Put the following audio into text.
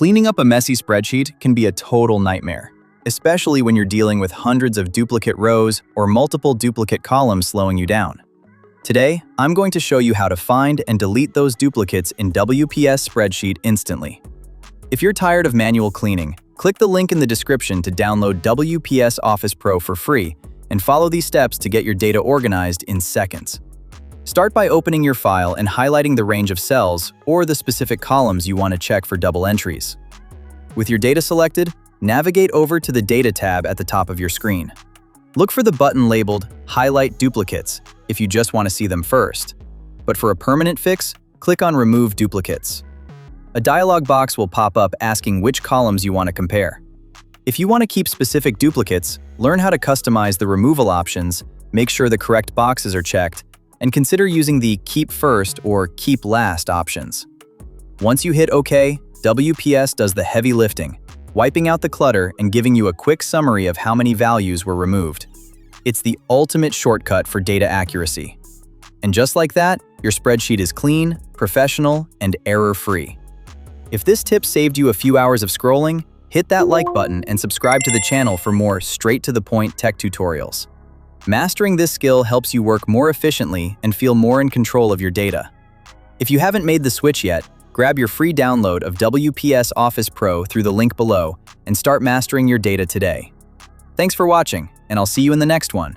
Cleaning up a messy spreadsheet can be a total nightmare, especially when you're dealing with hundreds of duplicate rows or multiple duplicate columns slowing you down. Today, I'm going to show you how to find and delete those duplicates in WPS Spreadsheet instantly. If you're tired of manual cleaning, click the link in the description to download WPS Office Pro for free and follow these steps to get your data organized in seconds. Start by opening your file and highlighting the range of cells or the specific columns you want to check for double entries. With your data selected, navigate over to the Data tab at the top of your screen. Look for the button labeled Highlight Duplicates if you just want to see them first. But for a permanent fix, click on Remove Duplicates. A dialog box will pop up asking which columns you want to compare. If you want to keep specific duplicates, learn how to customize the removal options, make sure the correct boxes are checked, and consider using the Keep First or Keep Last options. Once you hit OK, WPS does the heavy lifting, wiping out the clutter and giving you a quick summary of how many values were removed. It's the ultimate shortcut for data accuracy. And just like that, your spreadsheet is clean, professional, and error-free. If this tip saved you a few hours of scrolling, hit that like button and subscribe to the channel for more straight-to-the-point tech tutorials. Mastering this skill helps you work more efficiently and feel more in control of your data. If you haven't made the switch yet, grab your free download of WPS Office Pro through the link below and start mastering your data today. Thanks for watching, and I'll see you in the next one.